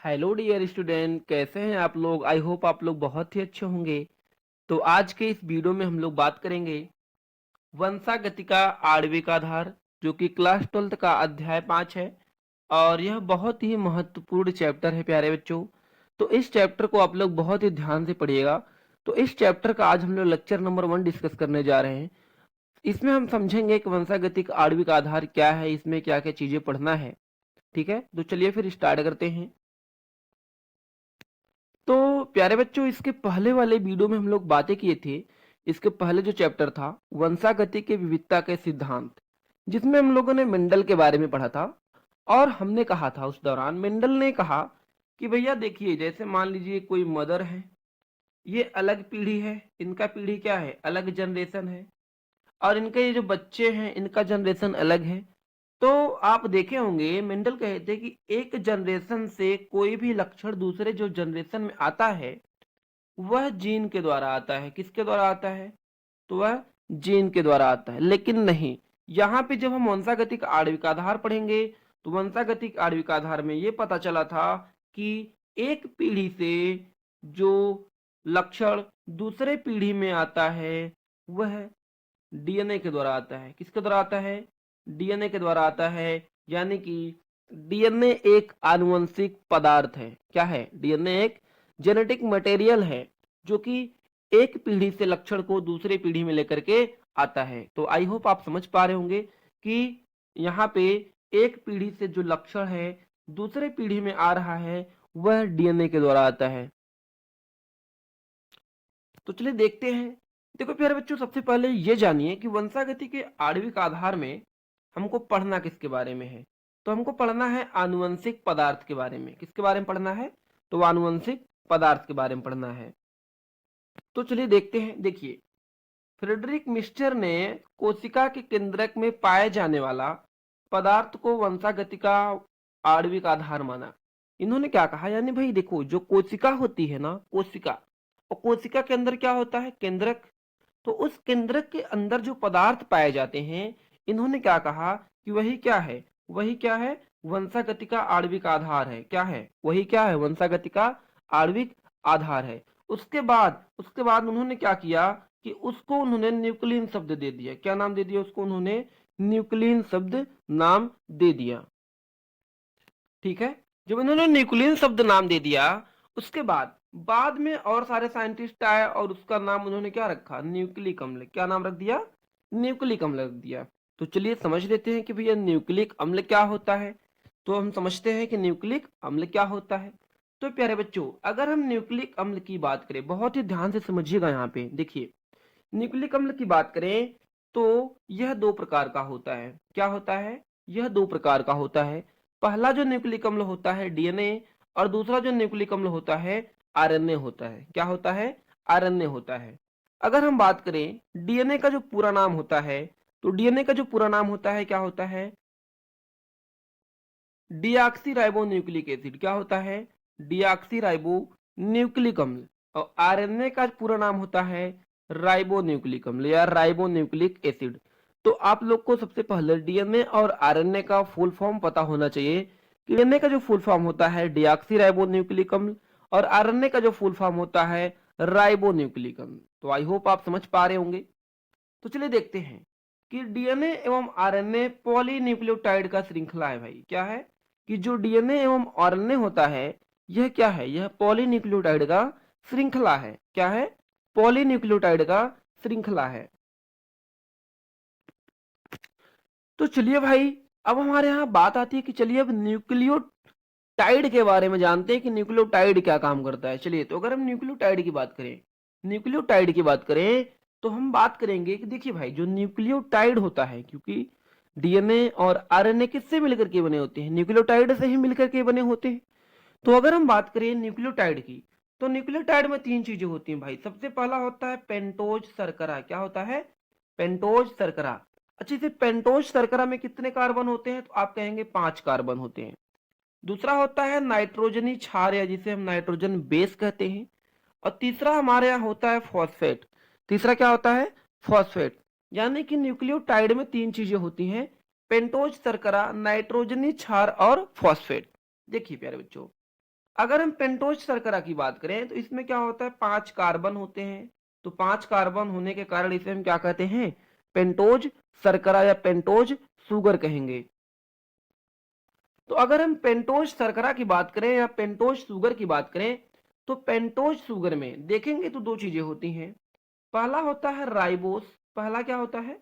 Hello dear student, कैसे हैं आप लोग। आई होप आप लोग बहुत ही अच्छे होंगे। तो आज के इस वीडियो में हम लोग बात करेंगे वंशागतिका आणविक आधार, जो कि क्लास 12 का अध्याय 5 है। और यह बहुत ही महत्वपूर्ण चैप्टर है प्यारे बच्चों। तो इस चैप्टर को आप लोग बहुत ही ध्यान से पढ़िएगा। तो इस चैप्टर का आज हम लोग लेक्चर नंबर 1 डिस्कस करने जा रहे हैं। इसमें हम समझेंगे कि वंशागतिक आणविक आधार क्या है, इसमें क्या क्या चीजें पढ़ना है। ठीक है, तो चलिए फिर स्टार्ट करते हैं। तो प्यारे बच्चों, इसके पहले वाले वीडियो में हम लोग बातें किए थे। इसके पहले जो चैप्टर था वंशागति के विविधता के सिद्धांत, जिसमें हम लोगों ने मेंडल के बारे में पढ़ा था। और हमने कहा था उस दौरान मेंडल ने कहा कि भैया देखिए, जैसे मान लीजिए कोई मदर है, ये अलग पीढ़ी है, इनका पीढ़ी क्या है, अलग जनरेशन है। और इनके ये जो बच्चे हैं, इनका जनरेशन अलग है। तो आप देखे होंगे मेंडल कहते हैं कि एक जनरेशन से कोई भी लक्षण दूसरे जो जनरेशन में आता है, वह जीन के द्वारा आता है। किसके द्वारा आता है? तो वह जीन के द्वारा आता है। लेकिन नहीं, यहाँ पे जब हम वंशागतिक आणविक आधार पढ़ेंगे, तो वंशागतिक आणविक आधार में ये पता चला था कि एक पीढ़ी से जो लक्षण दूसरे पीढ़ी में आता है, वह डीएनए के द्वारा आता है। किसके द्वारा आता है? डीएनए के द्वारा आता है। यानी कि डीएनए एक आनुवंशिक पदार्थ है। क्या है? डीएनए एक जेनेटिक मटेरियल है, जो कि एक पीढ़ी से लक्षण को दूसरे पीढ़ी में लेकर के आता है। तो आई होप आप समझ पा रहे होंगे कि यहाँ पे एक पीढ़ी से जो लक्षण है दूसरे पीढ़ी में आ रहा है, वह डीएनए के द्वारा आता है। तो चलिए देखते हैं। देखो प्यारे बच्चों, सबसे पहले ये जानिए कि वंशागति के आणविक आधार में हमको पढ़ना किसके बारे में है। तो हमको पढ़ना है आनुवंशिक पदार्थ के बारे में। किसके बारे में पढ़ना है? तो आनुवंशिक पदार्थ के बारे में पढ़ना है। तो चलिए देखते हैं। देखिए, फ्रेडरिक मिस्टर ने कोशिका के केंद्रक में पाए जाने वाला पदार्थ को वंशागति का आणविक आधार माना। इन्होंने क्या कहा, यानी भाई देखो, जो कोशिका होती है ना, कोशिका, और कोशिका के अंदर क्या होता है? केंद्रक। तो उस केंद्रक के अंदर जो पदार्थ पाए जाते हैं, इन्होंने क्या कहा कि वही क्या है? वही क्या है? वंशागति का आणविक आधार है। क्या है? वही क्या है? वंशागति का आणविक आधार है। उसके बाद उन्होंने क्या किया कि उसको उन्होंने न्यूक्लियन शब्द दे दिया। क्या नाम दे दिया उसको? उन्होंने न्यूक्लियन शब्द नाम दे दिया। ठीक है, जब उन्होंने न्यूक्लियन शब्द नाम दे दिया, उसके बाद में और सारे साइंटिस्ट आए और उसका नाम उन्होंने क्या रखा? न्यूक्लिक अम्ल। क्या नाम रख दिया? न्यूक्लिक अम्ल रख दिया। तो चलिए समझ लेते हैं कि भैया न्यूक्लिक अम्ल क्या होता है। तो हम समझते हैं कि न्यूक्लिक अम्ल क्या होता है। तो प्यारे बच्चों, अगर हम न्यूक्लिक अम्ल की बात करें, बहुत ही ध्यान से समझिएगा। यहाँ पे देखिए, न्यूक्लिक अम्ल की बात करें तो यह दो प्रकार का होता है। क्या होता है? यह दो प्रकार का होता है। पहला जो न्यूक्लिक अम्ल होता है डीएनए, और दूसरा जो न्यूक्लिक अम्ल होता है आरएनए होता है। क्या होता है? आरएनए होता है। अगर हम बात करें डीएनए का जो पूरा नाम होता है, तो डीएनए का जो पूरा नाम होता है क्या होता है? Deoxy ribo nucleic acid. क्या होता है? डीऑक्सी राइबो न्यूक्लिक अम्ल। और आरएनए का पूरा नाम होता है राइबो न्यूक्लिक अम्ल या राइबो न्यूक्लिक एसिड। तो आप लोग को सबसे पहले डीएनए और आरएनए का फुल फॉर्म पता होना चाहिए। डीएनए का जो फुल फॉर्म होता है डीऑक्सी राइबो न्यूक्लिक अम्ल, और आरएनए का जो फुल फॉर्म होता है राइबो न्यूक्लिक अम्ल। तो आई होप आप समझ पा रहे होंगे। तो चलिए देखते हैं कि डीएनए एवं आरएनए पॉलीन्यूक्लियोटाइड का श्रृंखला है। भाई क्या है कि जो डीएनए एवं आरएनए होता है, यह क्या है? यह पॉलीन्यूक्लियोटाइड का श्रृंखला है। क्या है? पॉलीन्यूक्लियोटाइड का श्रृंखला है। तो चलिए भाई, अब हमारे यहाँ बात आती है कि चलिए अब न्यूक्लियोटाइड के बारे में जानते हैं कि न्यूक्लियोटाइड क्या काम करता है। चलिए, तो अगर हम न्यूक्लियोटाइड की बात करें, न्यूक्लियोटाइड की बात करें, तो हम बात करेंगे कि देखिए भाई, जो न्यूक्लियोटाइड होता है, क्योंकि डीएनए और आरएनए किससे मिलकर के बने होते हैं? न्यूक्लियोटाइड से ही मिलकर के बने होते हैं। तो अगर हम बात करें न्यूक्लियोटाइड की, तो न्यूक्लियोटाइड में तीन चीजें होती हैं भाई। सबसे पहला होता है पेंटोज शर्करा। क्या होता है? पेंटोज शर्करा। अच्छे से, पेंटोज शर्करा में कितने कार्बन होते हैं? तो आप कहेंगे 5 कार्बन होते हैं। दूसरा होता है नाइट्रोजनी क्षार, या जिसे हम नाइट्रोजन बेस कहते हैं। और तीसरा हमारे यहाँ होता है फॉस्फेट। तीसरा क्या होता है? फॉस्फेट। यानी कि न्यूक्लियोटाइड में तीन चीजें होती हैं, पेंटोज शर्करा, नाइट्रोजनी क्षार और फॉस्फेट। देखिए प्यारे बच्चों, अगर हम पेंटोज शर्करा की बात करें तो इसमें क्या होता है, 5 कार्बन होते हैं। तो 5 कार्बन होने के कारण इसे हम क्या कहते हैं, पेंटोज शर्करा या पेंटोज शुगर कहेंगे। तो अगर हम पेंटोज शर्करा की बात करें या पेंटोज शुगर की बात करें, तो पेंटोज शुगर में देखेंगे तो दो चीजें होती हैं। पहला होता है राइबोस, पहला क्या होता है,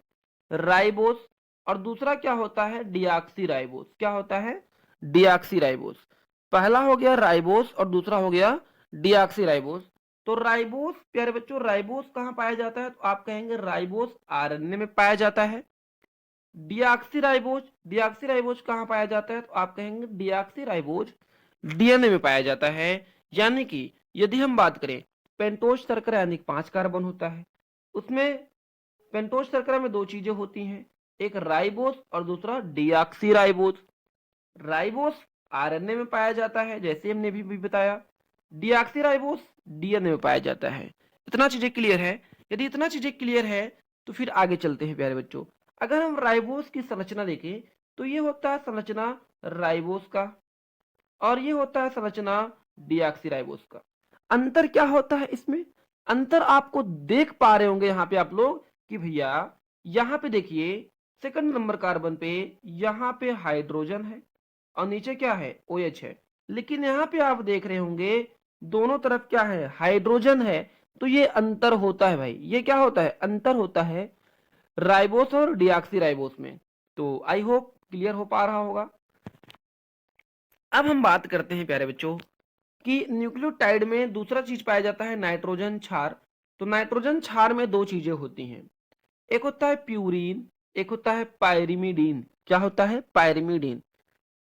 राइबोस, और दूसरा क्या होता है, डिऑक्सी राइबोस। क्या होता है, डिऑक्सी राइबोस। पहला हो गया राइबोस और दूसरा हो गया डिऑक्सी राइबोस। तो राइबोस प्यारे बच्चों, राइबोस कहाँ पाया जाता है, तो आप कहेंगे राइबोस आरएनए में पाया जाता है। डिऑक्सीराइबोज, डिऑक्सीराइबोज कहाँ पाया जाता है, तो आप कहेंगे डिऑक्सीराइबोज डीएनए में पाया जाता है। यानी कि यदि हम बात करें पेंटोज शर्करा यानी 5 कार्बन होता है, उसमें पेंटोज शर्करा में दो चीजें होती हैं, एक राइबोस और दूसरा डिऑक्सीराइबोज। राइबोस आरएनए में पाया जाता है जैसे हमने भी बताया, डिऑक्सीराइबोस डीएनए में पाया जाता है। इतना चीजें क्लियर है। यदि इतना चीजें क्लियर है तो फिर आगे चलते हैं प्यारे बच्चों। अगर हम राइबोस की संरचना देखें तो ये होता है संरचना राइबोस का, और ये होता है संरचना डिऑक्सीराइबोस का। अंतर क्या होता है इसमें, अंतर आपको देख पा रहे होंगे यहाँ पे आप लोग कि भैया यहाँ पे देखिए सेकंड नंबर कार्बन पे यहाँ पे हाइड्रोजन है और नीचे क्या है, OH है। लेकिन यहाँ पे आप देख रहे होंगे दोनों तरफ क्या है, हाइड्रोजन है। तो ये अंतर होता है भाई, ये क्या होता है, अंतर होता है राइबोस और डिऑक्सी राइबोस में। तो आई होप क्लियर हो पा रहा होगा। अब हम बात करते हैं प्यारे बच्चों कि न्यूक्लियोटाइड में दूसरा चीज पाया जाता है नाइट्रोजन क्षार। तो नाइट्रोजन क्षार में दो चीजें होती हैं, एक होता है प्यूरीन, एक होता है पायरिमिडीन। क्या होता है, पायरिमिडीन।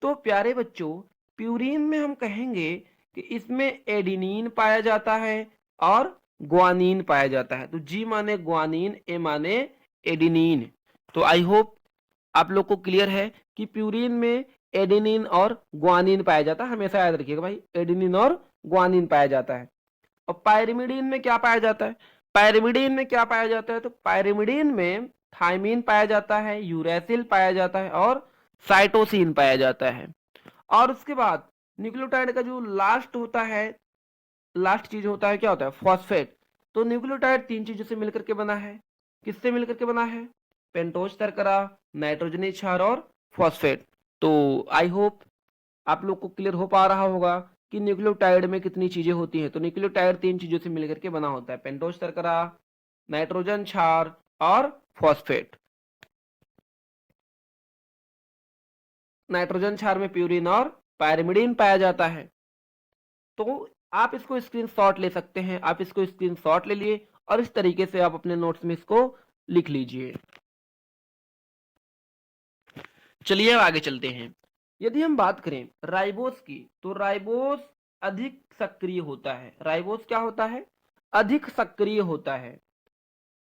तो प्यारे बच्चों प्यूरीन में हम कहेंगे कि इसमें एडिनिन पाया जाता है और ग्वानिन पाया जाता है। तो जी माने ग्वानिन, ए माने एडिनिन। तो आई होप आप लोग को क्लियर है कि प्यूरीन में एडेनिन और ग्वानिन पाया जाता है। हमेशा याद रखिएगा भाई, एडेनिन और ग्वानिन पाया जाता है। और पायरिमिडीन में क्या पाया जाता है, पायरिमिडीन में क्या पाया जाता है, तो पायरिमिडीन में थाइमिन पाया जाता है, यूरेसिल पाया जाता है और साइटोसिन पाया जाता है। और उसके बाद न्यूक्लियोटाइड का जो लास्ट होता है, लास्ट चीज होता है क्या होता है, फॉस्फेट। तो न्यूक्लियोटाइड तीन चीजों से मिलकर के बना है। किससे मिलकर के बना है, पेंटोज शर्करा, नाइट्रोजनी क्षार और फॉस्फेट। तो आई होप आप लोग को क्लियर हो पा रहा होगा कि न्यूक्लियोटाइड में कितनी चीजें होती हैं। तो न्यूक्लियोटाइड तीन चीजों से मिलकर के बना होता है, पेंटोज शर्करा, नाइट्रोजन क्षार और फॉस्फेट। नाइट्रोजन क्षार में प्यूरिन और पायरिमिडीन पाया जाता है। तो आप इसको स्क्रीनशॉट ले सकते हैं, आप इसको स्क्रीनशॉट ले लिए और इस तरीके से आप अपने नोट्स में इसको लिख लीजिए। चलिए अब आगे चलते हैं। यदि हम बात करें राइबोस की, तो राइबोस अधिक सक्रिय होता है। राइबोस क्या होता है, अधिक सक्रिय होता है।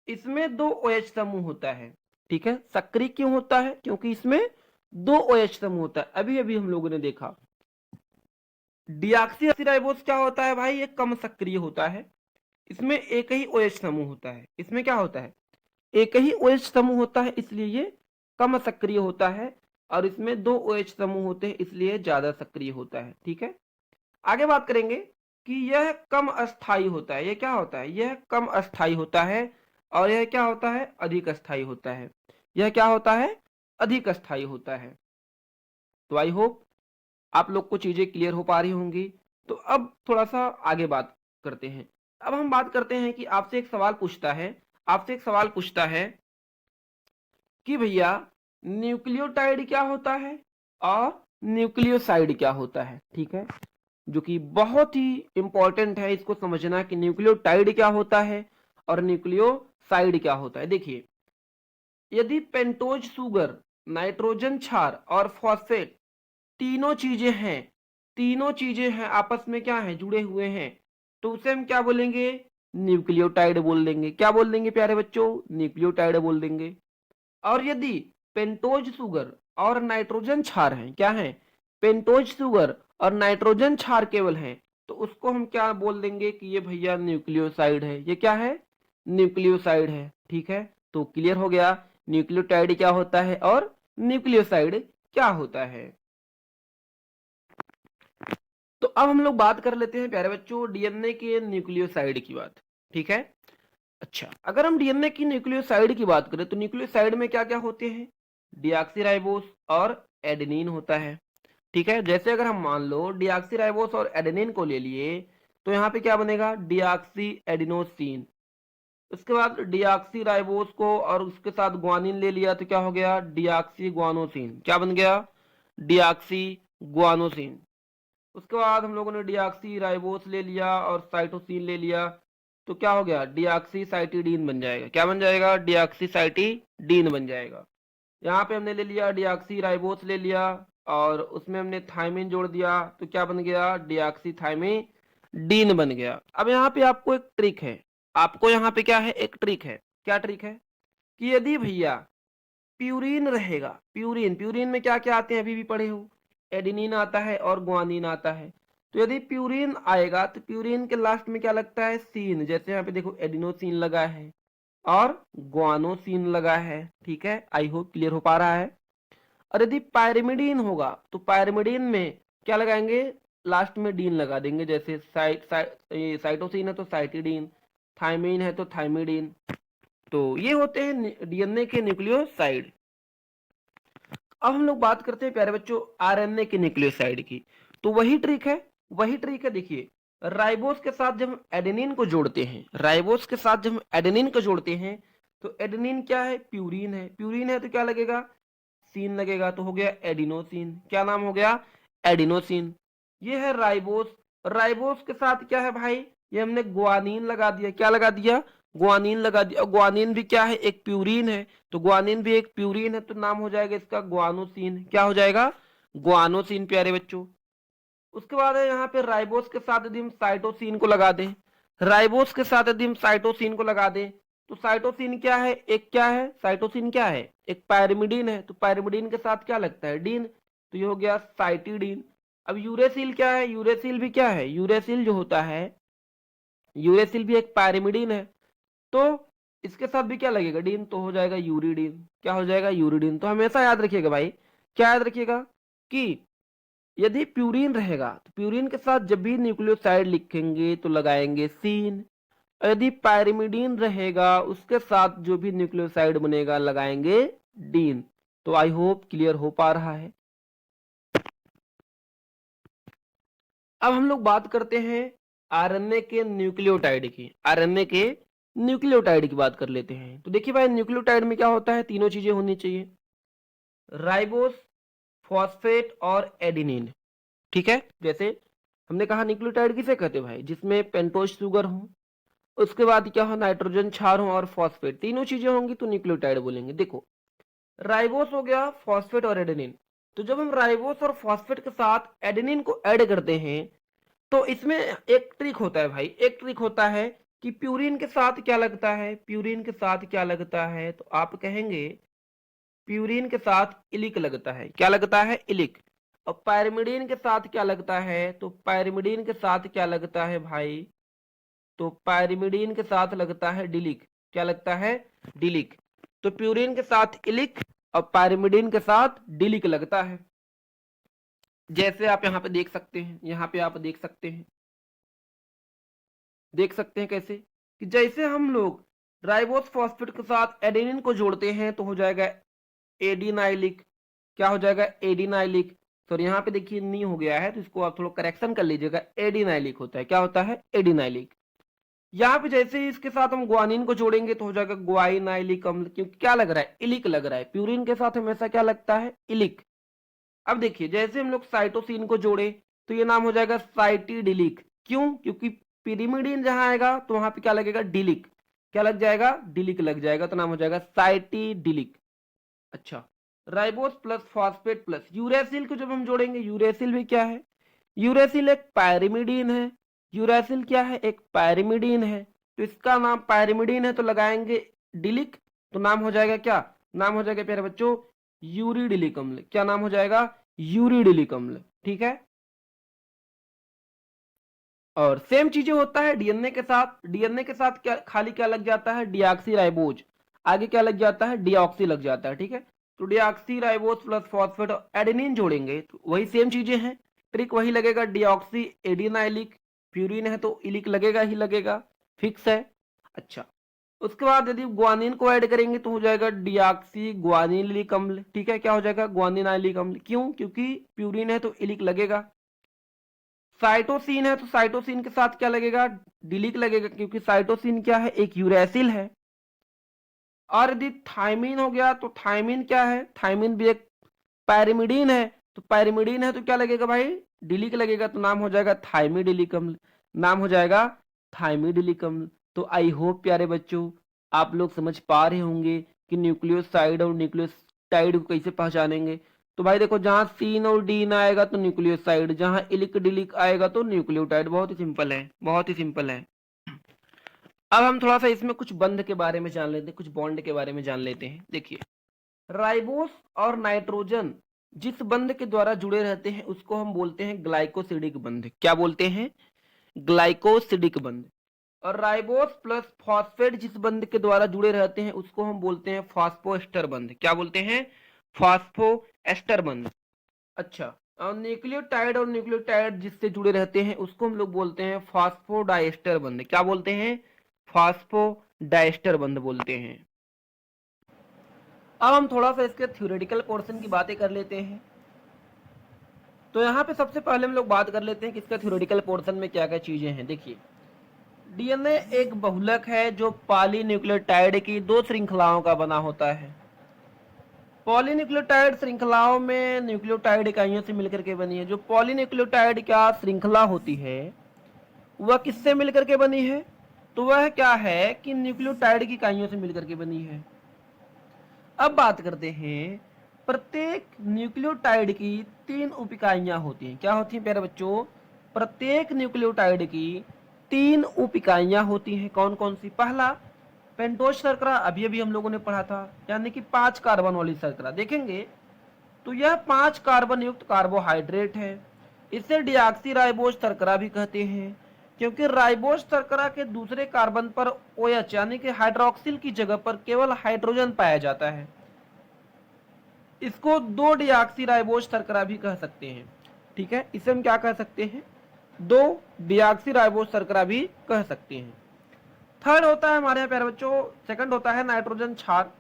इसमें दो OH समूह होता है। ठीक है, सक्रिय क्यों होता है, क्योंकि इसमें दो OH समूह होता है। अभी अभी हम लोगों ने देखा डिऑक्सी राइबोस क्या होता है भाई, ये कम सक्रिय होता है। इसमें एक ही OH समूह होता है। इसमें क्या होता है, एक ही OH समूह होता है, इसलिए ये कम सक्रिय होता है। और इसमें दो OH समूह होते हैं, इसलिए ज्यादा सक्रिय होता है। ठीक है, आगे बात करेंगे कि यह कम अस्थाई होता है। यह क्या होता है, यह कम अस्थाई होता है। और यह क्या होता है, अधिक अस्थाई होता है। यह क्या होता है, अधिक अस्थाई होता है। तो आई होप आप लोग को चीजें क्लियर हो पा रही होंगी। तो अब थोड़ा सा आगे बात करते हैं। अब हम बात करते हैं कि आपसे एक सवाल पूछता है, आपसे एक सवाल पूछता है कि भैया न्यूक्लियोटाइड क्या होता है और न्यूक्लियोसाइड क्या होता है। ठीक है, जो कि बहुत ही इंपॉर्टेंट है इसको समझना कि न्यूक्लियोटाइड क्या होता है और न्यूक्लियोसाइड क्या होता है। देखिए यदि पेंटोज शुगर, नाइट्रोजन क्षार और फॉस्फेट तीनों चीजें हैं, तीनों चीजें हैं आपस में क्या है, जुड़े हुए हैं, तो उसे हम क्या बोलेंगे, न्यूक्लियोटाइड बोल देंगे। क्या बोल देंगे प्यारे बच्चों, न्यूक्लियोटाइड बोल देंगे। और यदि पेंटोज शुगर और नाइट्रोजन क्षार हैं, क्या है, पेंटोज शुगर और नाइट्रोजन क्षार केवल हैं, तो उसको हम क्या बोल देंगे कि ये भैया न्यूक्लियोसाइड है। ये क्या है, न्यूक्लियोसाइड है। ठीक है, तो क्लियर हो गया न्यूक्लियोटाइड क्या होता है और न्यूक्लियोसाइड क्या होता है। तो अब हम लोग बात कर लेते हैं प्यारे बच्चों डीएनए के न्यूक्लियोसाइड की बात। ठीक है। अच्छा, अगर हम डीएनए की न्यूक्लियोसाइड की बात करें तो न्यूक्लियोसाइड में क्या क्या होते हैं? डीऑक्सीराइबोस और एडेनिन होता है। ठीक है। जैसे अगर हम मान लो डीऑक्सीराइबोस और एडेनिन को ले लिए तो यहाँ पे क्या बनेगा? Deoxy adenosine. उसके बाद डीऑक्सीराइबोस को और उसके साथ ग्वानिन ले लिया तो क्या हो गया? Deoxy guanosine. क्या बन गया? Deoxy guanosine. उसके बाद हम लोगों ने डीऑक्सी राइबोस ले लिया और साइटोसिन ले लिया तो क्या हो गया? डीऑक्सी साइटिडीन बन जाएगा। क्या बन जाएगा? डीऑक्सी साइटिडीन बन जाएगा। यहाँ पे हमने ले लिया डीऑक्सी राइबोस ले लिया और उसमें हमने थाइमिन जोड़ दिया तो क्या बन गया? डीऑक्सी थाइमिडीन बन गया। अब यहाँ पे आपको एक ट्रिक है। आपको यहाँ पे क्या है? एक ट्रिक है। क्या ट्रिक है? कि यदि भैया प्यूरिन रहेगा, प्यूरिन, प्यूरिन में क्या क्या आते हैं अभी भी पढ़े हो? एडिनिन आता है और ग्वानिन आता है। तो यदि प्यूरिन आएगा तो प्यूरिन के लास्ट में क्या लगता है? सीन। जैसे यहाँ पे देखो एडिनोसिन लगा है और ग्वानोसिन लगा है। ठीक है, आई होप क्लियर हो पा रहा है। और यदि पायरिमिडीन होगा तो पायरिमिडीन में क्या लगाएंगे? लास्ट में डीन लगा देंगे। जैसे साइटोसिन है तो साइटिडीन, थाइमिन है तो थाइमिडीन। तो ये होते हैं डीएनए के न्यूक्लियोसाइड। अब हम लोग बात करते हैं प्यारे बच्चों आरएनए के न्यूक्लियोसाइड की। तो वही ट्रिक है, वही ट्रिक है। देखिए राइबोस के साथ जब हम एडेनिन को जोड़ते हैं, राइबोस के साथ जब हम एडेनिन को जोड़ते हैं तो एडेनिन क्या है? प्यूरिन है। प्यूरिन है तो क्या लगेगा? सीन लगेगा तो हो गया एडिनोसिन। क्या नाम हो गया? एडिनोसिन। ये है राइबोस। राइबोस के साथ क्या है भाई? ये हमने ग्वानिन लगा दिया। क्या लगा दिया? ग्वानिन लगा दिया। ग्वानिन भी क्या है? एक प्यूरिन है। तो ग्वानिन भी एक प्यूरिन है तो नाम हो जाएगा इसका ग्वानोसिन। क्या हो जाएगा? ग्वानोसिन प्यारे बच्चों। उसके बाद है यहाँ पे राइबोस के साथ यदि हम साइटोसिन को लगा दें, राइबोस के साथ यदि हम साइटोसिन को लगा दें तो साइटोसिन क्या है? एक क्या है? साइटोसिन क्या है? एक पायरिमिडीन है। तो पायरिमिडीन के साथ क्या लगता है? डीन। तो ये हो गया साइटिडीन। अब यूरेसिल क्या है? यूरेसिल भी क्या है? यूरेसिल जो होता है, यूरेसिल भी एक पायरिमिडीन है। तो इसके साथ भी क्या लगेगा? डीन। तो हो जाएगा यूरिडीन। क्या हो जाएगा? यूरिडीन। तो हमेशा याद रखिएगा भाई, क्या याद रखिएगा? कि यदि प्यूरिन रहेगा तो प्यूरिन के साथ जब भी न्यूक्लियोसाइड लिखेंगे तो लगाएंगे सीन। यदि पायरिमिडीन रहेगा उसके साथ जो भी न्यूक्लियोसाइड बनेगा लगाएंगे डीन। तो आई होप क्लियर हो पा रहा है। अब हम लोग बात करते हैं आरएनए के न्यूक्लियोटाइड की। आरएनए के न्यूक्लियोटाइड की बात कर लेते हैं। तो देखिए भाई न्यूक्लियोटाइड में क्या होता है? तीनों चीजें होनी चाहिए, राइबोस, फॉस्फेट और एडिनिन। ठीक है। जैसे हमने कहा न्यूक्लियोटाइड किसे कहते हैं भाई? जिसमें पेंटोज शुगर हो, उसके बाद क्या हो? नाइट्रोजन क्षार हो और फॉस्फेट, तीनों चीजें होंगी तो न्यूक्लियोटाइड बोलेंगे। देखो राइबोस हो गया, फॉस्फेट और एडेनिन। तो जब हम राइबोस और फॉस्फेट के साथ एडेनिन को ऐड करते हैं तो इसमें एक ट्रिक होता है भाई, एक ट्रिक होता है कि प्यूरिन के साथ क्या लगता है? प्यूरिन के साथ क्या लगता है? तो आप कहेंगे प्यूरिन के साथ इलिक लगता है। क्या लगता है? इलिक। और पायरिमिडीन के साथ क्या लगता है? तो पायरिमिडीन के साथ क्या लगता है भाई? तो पायरिमिडीन के साथ लगता है डिलिक। क्या लगता है? डिलिक। तो प्यूरिन के साथ इलिक और पायरिमिडीन के साथ डिलिक लगता है। जैसे आप यहाँ पे देख सकते हैं, यहाँ पे आप देख सकते हैं, देख सकते हैं कैसे कि जैसे हम लोग राइबोस फॉस्फेट के साथ एडेनिन को जोड़ते हैं तो हो जाएगा एडिनाइलिक। क्या हो जाएगा? एडिनाइलिक। सॉरी यहाँ पे देखिए नी हो गया है तो इसको आप थोड़ा करेक्शन कर लीजिएगा। एडिनाइलिक होता है। क्या होता है? एडिनाइलिक। यहाँ पे जैसे ही इसके साथ हम ग्वानिन को जोड़ेंगे तो हो जाएगा ग्वाइनाइलिक अम्ल। क्योंकि क्या लग रहा है? इलिक लग रहा है। प्यूरिन के साथ हमेशा क्या लगता है? इलिक। अब देखिए जैसे हम लोग साइटोसिन को जोड़े तो ये नाम हो जाएगा साइटिडिलिक। क्यों? क्योंकि पिरिमिडीन जहां आएगा तो वहां पे क्या लगेगा? डिलिक। क्या लग जाएगा? डिलिक लग जाएगा तो नाम हो जाएगा साइटिडिलिक। अच्छा, ribose plus phosphate plus uracil को जब हम जोड़ेंगे, यूरेसिल भी क्या है? यूरेसिल एक पायरिमिडीन है। यूरेसिल क्या है? एक पायरिमिडीन है। तो इसका नाम पायरिमिडीन है तो लगाएंगे डिलिक। तो नाम हो जाएगा क्या? नाम हो जाएगा प्यारे बच्चों यूरिडिलिक अम्ल। क्या नाम हो जाएगा? यूरिडिलिक अम्ल। ठीक है। और सेम चीजें होता है डीएनए के साथ। डीएनए के साथ क्या खाली क्या लग जाता है? Deoxy ribose. आगे क्या लग जाता है? डीऑक्सी लग जाता है। ठीक है। तो डीऑक्सी राइबोज प्लस फॉस्फेट और एडेनिन जोड़ेंगे तो वही सेम चीजें हैं। ट्रिक वही लगेगा, डिऑक्सी एडिनाइलिक, प्यूरिन है तो इलिक लगेगा ही लगेगा, फिक्स है। अच्छा, उसके बाद यदि ग्वानिन को ऐड करेंगे तो हो जाएगा डिऑक्सी ग्वानिलिक अम्ल। ठीक है, क्या हो जाएगा, ग्वानिनाइलिक अम्ल। क्यों? क्योंकि प्यूरिन है तो इलिक लगेगा। साइटोसिन है तो साइटोसिन के साथ क्या लगेगा, डिलिक लगेगा, क्योंकि साइटोसिन क्या है, एक यूरेसिल है। और यदि थायमिन हो गया तो थायमिन क्या है, थायमिन भी एक पैरिमिडीन है, तो पैरिमिडीन है तो क्या लगेगा भाई, डिलिक लगेगा, तो नाम हो जाएगा थायमिडिलिक अम्ल। नाम हो जाएगा थायमिडिलिक अम्ल। तो आई होप प्यारे बच्चों आप लोग समझ पा रहे होंगे कि न्यूक्लियोसाइड और न्यूक्लियोटाइड को कैसे पहचानेंगे। तो भाई देखो, जहां सीन और डीन आएगा तो न्यूक्लियोसाइड, जहां इलिक डिलिक आएगा तो न्यूक्लियोटाइड। बहुत ही सिंपल है, बहुत ही सिंपल है। अब हम थोड़ा सा इसमें कुछ बंध के बारे में जान लेते हैं, कुछ बॉन्ड के बारे में जान लेते हैं। देखिए, राइबोस और नाइट्रोजन जिस बंध के द्वारा जुड़े रहते हैं उसको हम बोलते हैं ग्लाइकोसिडिक बंध। क्या बोलते हैं, ग्लाइकोसिडिक बंध। और राइबोस प्लस फॉस्फेट जिस बंध के द्वारा जुड़े रहते हैं उसको हम बोलते हैं फास्फोएस्टर बंध। क्या बोलते हैं, फास्फोएस्टर बंध। अच्छा, और न्यूक्लियोटाइड और न्यूक्लियोटाइड जिससे जुड़े रहते हैं उसको हम लोग बोलते हैं फास्फोडाइस्टर बंध। क्या बोलते हैं, फास्फोडाइस्टर बंध बोलते हैं। अब हम थोड़ा सा इसके थ्योरेटिकल पोर्शन की बातें कर लेते हैं। तो यहाँ पे सबसे पहले हम लोग बात कर लेते हैं कि इसका थ्योरेटिकल पोर्शन में क्या क्या चीजें हैं। देखिए, डीएनए एक बहुलक है जो पॉलीन्यूक्लियोटाइड की दो श्रृंखलाओं का बना होता है। पॉलीन्यूक्लियोटाइड श्रृंखलाओं में न्यूक्लियोटाइड इकाइयों से मिलकर के बनी है। जो पॉलीन्यूक्लियोटाइड क्या श्रृंखला होती है वह किससे मिलकर के बनी है, तो वह क्या है कि न्यूक्लियोटाइड की इकाइयों से मिलकर के बनी है। अब बात करते हैं, प्रत्येक न्यूक्लियोटाइड की 3 उप इकाइयां होती हैं। क्या होती हैं प्यारे बच्चों, प्रत्येक न्यूक्लियोटाइड की 3 उप इकाइयां होती हैं। कौन कौन सी, पहला पेंटोज शर्करा, अभी अभी हम लोगों ने पढ़ा था, यानी कि 5 कार्बन वाली शर्करा। देखेंगे तो यह 5 कार्बन युक्त कार्बोहाइड्रेट है। इसे डिऑक्सी राइबोज शर्करा भी कहते हैं, क्योंकि राइबोज शर्करा के दूसरे कार्बन पर OH यानी कि हाइड्रोक्सिल की जगह पर केवल हाइड्रोजन पाया जाता है। इसको 2 डिऑक्सी राइबोज शर्करा भी कह सकते हैं। ठीक है, इसे हम क्या कह सकते हैं, 2 डिऑक्सी राइबोज शर्करा भी कह सकते हैं। थर्ड होता है हमारे यहाँ प्यारे बच्चों, सेकंड होता है नाइट्रोजन क्षार।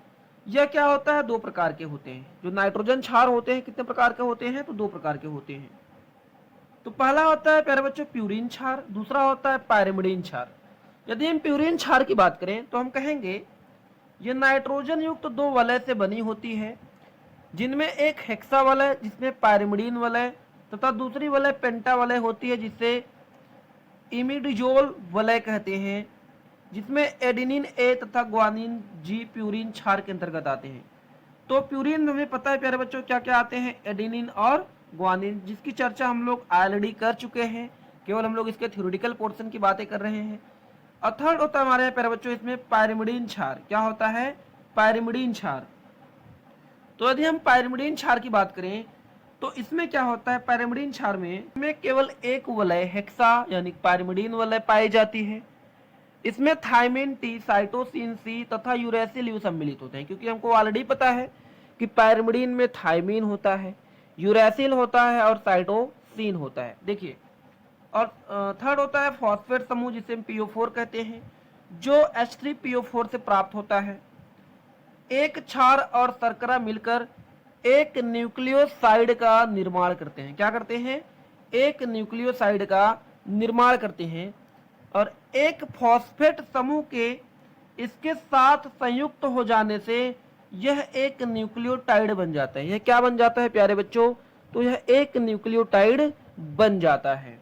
यह क्या होता है, 2 प्रकार के होते हैं। जो नाइट्रोजन क्षार होते हैं कितने प्रकार के होते हैं, तो 2 प्रकार के होते हैं। तो पहला होता है प्यारे बच्चों प्यूरिन क्षार, दूसरा होता है पायरिमिडीन क्षार। यदि हम प्यूरिन क्षार की बात करें तो हम कहेंगे ये नाइट्रोजन युक्त 2 वलय से बनी होती है, जिनमें एक हेक्सा वलय जिसमें पायरिमिडीन वलय तथा दूसरी वलय पेंटा वलय होती है जिसे इमिडिजोल वलय कहते हैं, जिसमें एडेनिन ए तथा ग्वानिन जी प्यूरिन क्षार के अंतर्गत आते हैं। तो प्यूरिन हमें पता है प्यारे बच्चों क्या क्या आते हैं, एडेनिन और ग्वानिन, जिसकी चर्चा हम लोग ऑलरेडी कर चुके हैं, केवल हम लोग इसके थ्योरेटिकल पोर्शन की बातें कर रहे हैं। और थर्ड होता है हमारे यहाँ प्यारे बच्चों इसमें पायरिमिडीन क्षार। क्या होता है, पायरिमिडीन क्षार। तो यदि हम पायरिमिडीन क्षार की बात करें तो इसमें क्या होता है, पायरिमिडीन क्षार में केवल एक वलय हेक्सा यानी पायरिमिडीन वलय पाई जाती है। इसमें थायमिन टी, साइटोसिन सी तथा यूरेसिल यू सम्मिलित होते हैं, क्योंकि हमको ऑलरेडी पता है कि पायरिमिडीन में थायमिन होता है, यूरेसिल होता है और साइटोसिन होता है। देखिए, और थर्ड होता है फॉस्फेट समूह जिसे हम PO4 कहते हैं, जो H3PO4 से प्राप्त होता है। एक क्षार और शर्करा मिलकर एक न्यूक्लियोसाइड का निर्माण करते हैं। क्या करते हैं, एक न्यूक्लियोसाइड का निर्माण करते हैं। और एक फॉस्फेट समूह के इसके साथ संयुक्त हो जाने से यह एक न्यूक्लियोटाइड बन जाता है। यह क्या बन जाता है प्यारे बच्चों, तो यह एक न्यूक्लियोटाइड बन जाता है।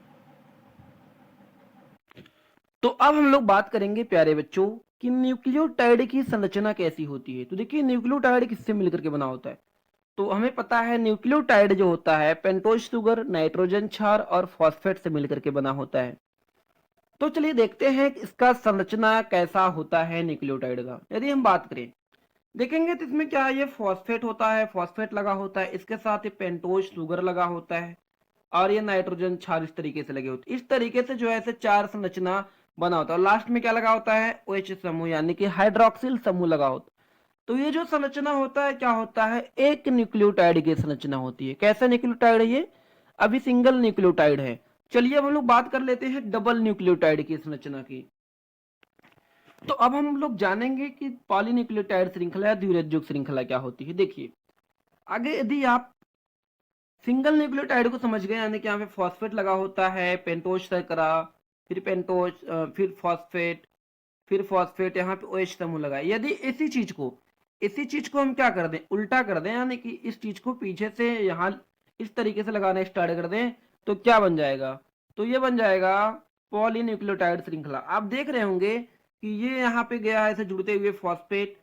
तो अब हम लोग बात करेंगे प्यारे बच्चों कि न्यूक्लियोटाइड की संरचना कैसी होती है। तो देखिए, न्यूक्लियोटाइड किससे मिलकर के बना होता है, तो हमें पता है न्यूक्लियोटाइड जो होता है पेंटोज शुगर, नाइट्रोजन क्षार और फॉस्फेट से मिलकर के बना होता है। तो चलिए देखते हैं कि इसका संरचना कैसा होता है न्यूक्लियोटाइड का। यदि हम बात करें, देखेंगे तो इसमें क्या है, ये फॉस्फेट होता है, फॉस्फेट लगा होता है, इसके साथ ही पेंटोज शुगर लगा होता है और ये नाइट्रोजन क्षार इस तरीके से लगे होते हैं। इस तरीके से जो है ऐसे 4 संरचना बना होता है। लास्ट में क्या लगा होता है, OH समूह यानी कि हाइड्रोक्सिल समूह लगा होता है। तो ये जो संरचना होता है क्या होता है, एक न्यूक्लियोटाइड की संरचना होती है। कैसा न्यूक्लियोटाइड है ये, अभी सिंगल न्यूक्लियोटाइड है। चलिए अब हम लोग बात कर लेते हैं डबल न्यूक्लियोटाइड की संरचना की। तो अब हम लोग जानेंगे कि पॉलीन्यूक्लियोटाइड श्रृंखला या द्विरेद्युग श्रृंखला क्या होती है। देखिए आगे यदि आप सिंगल न्यूक्लियोटाइड को समझ गए, यानी कि यहाँ पे फॉस्फेट लगा होता है, पेंटोज शर्करा, फिर पेंटोज, फिर फॉस्फेट, फिर फॉस्फेट, यहाँ पे OH समूह लगा है। यदि इसी चीज को हम क्या कर दें, उल्टा कर दें, यानी कि इस चीज को पीछे से यहाँ इस तरीके से लगाना स्टार्ट कर दें, तो क्या बन जाएगा, तो ये बन जाएगा पॉलीन्यूक्लियोटाइड श्रृंखला। आप देख रहे होंगे कि ये यहाँ पे गया है ऐसे जुड़ते हुए फॉस्फेट,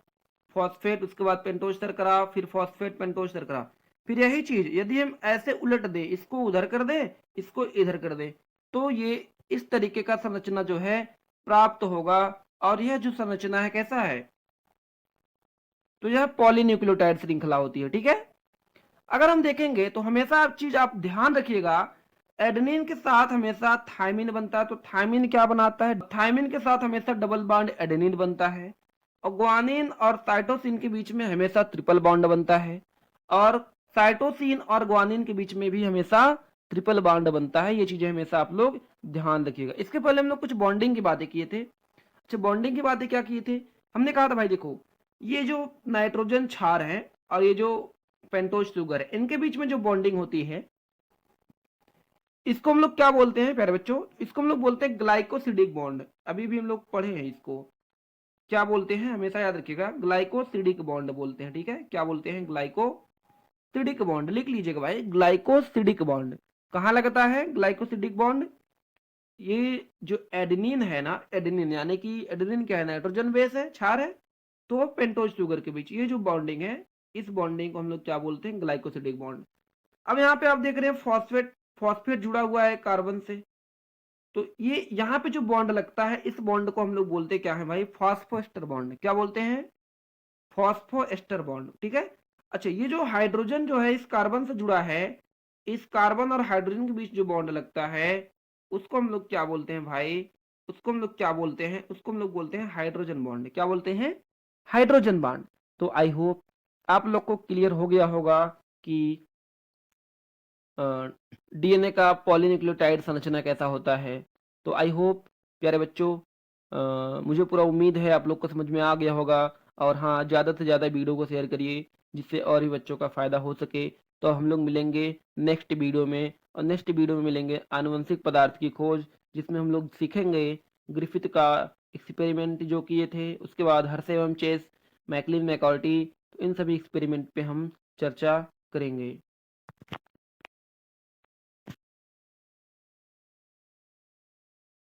फॉस्फेट, उसके बाद पेंटोज शर्करा, फिर फॉस्फेट पेंटोज शर्करा। फिर यही चीज यदि हम ऐसे उलट दें, इसको उधर कर दें, इसको इधर कर दें, तो ये इस तरीके का संरचना जो है प्राप्त होगा। और यह जो संरचना है कैसा है, तो यह पॉलीन्यूक्लियोटाइड श्रृंखला होती है। ठीक है, अगर हम देखेंगे तो हमेशा आप चीज आप ध्यान रखिएगा, एडेनिन के साथ हमेशा थायमिन बनता है, तो थायमिन क्या बनाता है, थायमिन के साथ हमेशा डबल बॉन्ड एडेनिन बनता है। और ग्वानिन और साइटोसिन के बीच में हमेशा ट्रिपल बॉन्ड बनता है, और साइटोसिन और ग्वानिन के बीच में भी हमेशा ट्रिपल बॉन्ड बनता है। ये चीजें हमेशा आप लोग ध्यान रखिएगा। इसके पहले हम लोग कुछ बॉन्डिंग की बातें किए थे। अच्छा, बॉन्डिंग की बातें क्या किए थे, हमने कहा था भाई देखो, ये जो नाइट्रोजन क्षार है और ये जो पेंटोज शुगर है, इनके बीच में जो बॉन्डिंग होती है, इसको हम लोग क्या बोलते हैं प्यारे बच्चों, इसको हम लोग बोलते हैं ग्लाइकोसिडिक बॉन्ड। अभी भी हम लोग पढ़े हैं इसको, क्या बोलते हैं, हमेशा याद रखिएगा, ग्लाइकोसिडिक बॉन्ड बोलते हैं। ठीक है, क्या बोलते हैं, ग्लाइकोसिडिक बॉन्ड। लिख लीजिएगा भाई, ग्लाइकोसिडिक बॉन्ड कहाँ लगता है, ग्लाइकोसिडिक बॉन्ड। ये जो एडेनिन है ना, एडेनिन यानी कि एडेनिन क्या है, नाइट्रोजन बेस है, क्षार है, तो पेंटोज शुगर के बीच ये जो बॉन्डिंग है, इस बॉन्डिंग को हम लोग क्या बोलते हैं, ग्लाइकोसिडिक बॉन्ड। अब यहाँ पे आप देख रहे हैं फॉस्फेट, फॉस्फेट जुड़ा हुआ है कार्बन से, तो ये यहाँ पे जो बॉन्ड लगता है, इस बॉन्ड को हम लोग बोलते हैं क्या है भाई, फॉस्फोएस्टर बॉन्ड। क्या बोलते हैं, फॉस्फोएस्टर बॉन्ड। ठीक है, अच्छा, ये जो हाइड्रोजन जो है इस कार्बन से जुड़ा है, इस कार्बन और हाइड्रोजन के बीच जो बॉन्ड लगता है, उसको हम लोग क्या बोलते हैं भाई, उसको हम लोग क्या बोलते हैं, उसको हम लोग बोलते हैं हाइड्रोजन बॉन्ड। क्या बोलते हैं, हाइड्रोजन बॉन्ड। तो आई होप आप लोग को क्लियर हो गया होगा कि डीएनए का पॉलीन्यूक्लियोटाइड संरचना कैसा होता है। तो आई होप प्यारे बच्चों, मुझे पूरा उम्मीद है आप लोग को समझ में आ गया होगा। और हाँ, ज़्यादा से ज़्यादा वीडियो को शेयर करिए, जिससे और भी बच्चों का फ़ायदा हो सके। तो हम लोग मिलेंगे नेक्स्ट वीडियो में, और नेक्स्ट वीडियो में मिलेंगे आनुवंशिक पदार्थ की खोज, जिसमें हम लोग सीखेंगे ग्रिफिथ का एक्सपेरिमेंट जो किए थे, उसके बाद हर्शे एवं चेस, मैकलिन मैकॉर्टी, तो इन सभी एक्सपेरिमेंट पे हम चर्चा करेंगे।